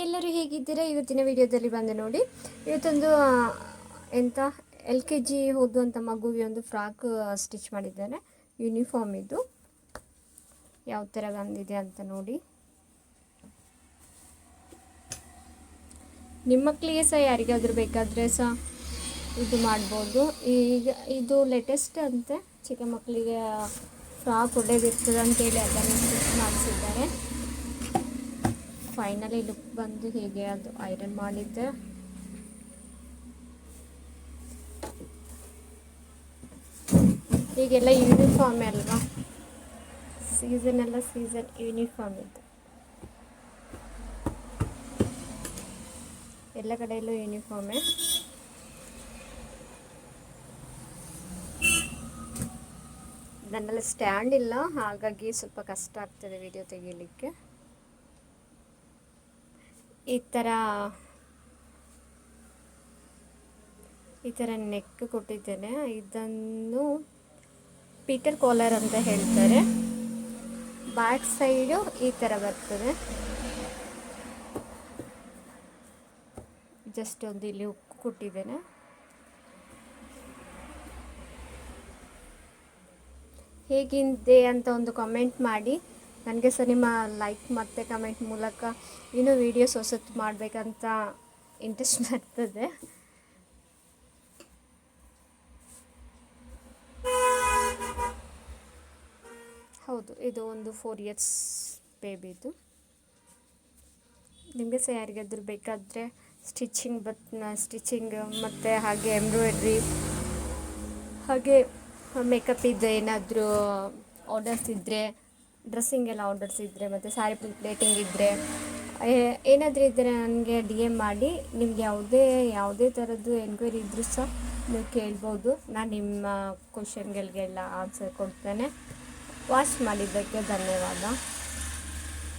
ಎಲ್ಲರೂ ಹೇಗಿದ್ದೀರಾ? ಇವತ್ತಿನ ವಿಡಿಯೋದಲ್ಲಿ ಬಂದು ನೋಡಿ, ಇವತ್ತೊಂದು ಎಂಥ LKG ಓದುವಂಥ ಮಗುವಿಗೆ ಒಂದು ಫ್ರಾಕ್ ಸ್ಟಿಚ್ ಮಾಡಿದ್ದೇನೆ. ಯೂನಿಫಾರ್ಮ್ ಇದು ಯಾವ ಥರ ಬಂದಿದೆ ಅಂತ ನೋಡಿ. ನಿಮ್ಮ ಮಕ್ಕಳಿಗೆ ಸಹ ಯಾರಿಗಾದರೂ ಬೇಕಾದರೆ ಸಹ ಇದು ಮಾಡ್ಬೋದು. ಈಗ ಇದು ಲೇಟೆಸ್ಟ್ ಅಂತೆ, ಚಿಕ್ಕ ಮಕ್ಕಳಿಗೆ ಫ್ರಾಕ್ ಒಳ್ಳೆಯದಿರ್ತದೆ ಅಂತೇಳಿ ಅದನ್ನು ಸ್ಟಿಚ್ ಮಾಡಿಸಿದ್ದಾರೆ. ಫೈನಲಿ ಲುಕ್ ಬಂದು ಹೇಗೆ ಅದು ಐರನ್ ಮಾಡಿದ್ದೆ. ಈಗೆಲ್ಲ ಯೂನಿಫಾರ್ಮ್ ಅಲ್ವಾ, ಸೀಸನ್ ಯೂನಿಫಾರ್ಮ್ ಇತ್ತು, ಎಲ್ಲ ಕಡೆಯಲ್ಲೂ ಯೂನಿಫಾರ್ಮೇ. ನನ್ನಲ್ಲಿ ಸ್ಟ್ಯಾಂಡ್ ಇಲ್ಲ, ಹಾಗಾಗಿ ಸ್ವಲ್ಪ ಕಷ್ಟ ಆಗ್ತದೆ ವಿಡಿಯೋ ತೆಗೀಲಿಕ್ಕೆ. ಈ ಥರ ನೆಕ್ ಕೊಟ್ಟಿದ್ದೇನೆ. ಇದನ್ನು ಪೀಟರ್ ಕಾಲರ್ ಅಂತ ಹೇಳ್ತಾರೆ. ಬ್ಯಾಕ್ ಸೈಡು ಈ ಥರ ಬರ್ತದೆ. ಜಸ್ಟ್ ಒಂದು ಇಲ್ಲಿ ಉಕ್ಕು ಕೊಟ್ಟಿದ್ದೇನೆ. ಹೇಗಿದೆ ಅಂತ ಒಂದು ಕಮೆಂಟ್ ಮಾಡಿ. ನನಗೆ ಸಹ ನಿಮ್ಮ ಲೈಕ್ ಮತ್ತು ಕಮೆಂಟ್ ಮೂಲಕ ಇನ್ನೂ ವೀಡಿಯೋಸ್ ಹೊಸತು ಮಾಡಬೇಕಂತ ಇಂಟ್ರೆಸ್ಟ್ ಬರ್ತದೆ. ಹೌದು, ಇದು ಒಂದು 4 years ಬೇಬಿದು. ನಿಮಗೆ ಸಹ ಯಾರಿಗಾದ್ರೂ ಬೇಕಾದರೆ ಸ್ಟಿಚಿಂಗ್ ಮತ್ತು ಹಾಗೆ ಎಂಬ್ರಾಯ್ಡ್ರಿ, ಹಾಗೆ ಮೇಕಪ್ ಇದ್ದರೆ ಏನಾದರೂ ಆರ್ಡರ್ಸ್ ಇದ್ದರೆ, ಡ್ರೆಸ್ಸಿಂಗೆಲ್ಲ ಆರ್ಡರ್ಸ್ ಇದ್ದರೆ, ಮತ್ತು ಸ್ಯಾರಿ ಪ್ಲೇಟಿಂಗ್ ಇದ್ದರೆ, ಏನಾದರೂ ಇದ್ದರೆ ನನಗೆ DM ಮಾಡಿ. ನಿಮ್ಗೆ ಯಾವುದೇ ಥರದ್ದು ಎನ್ಕ್ವೈರಿ ಇದ್ದರೂ ಸಹ ನೀವು ಕೇಳ್ಬೋದು. ನಾನು ನಿಮ್ಮ ಕ್ವಶನ್ಗಳಿಗೆಲ್ಲ ಆನ್ಸರ್ ಕೊಡ್ತೇನೆ. ವಾಚ್ ಮಾಡಿದ್ದಕ್ಕೆ ಧನ್ಯವಾದ.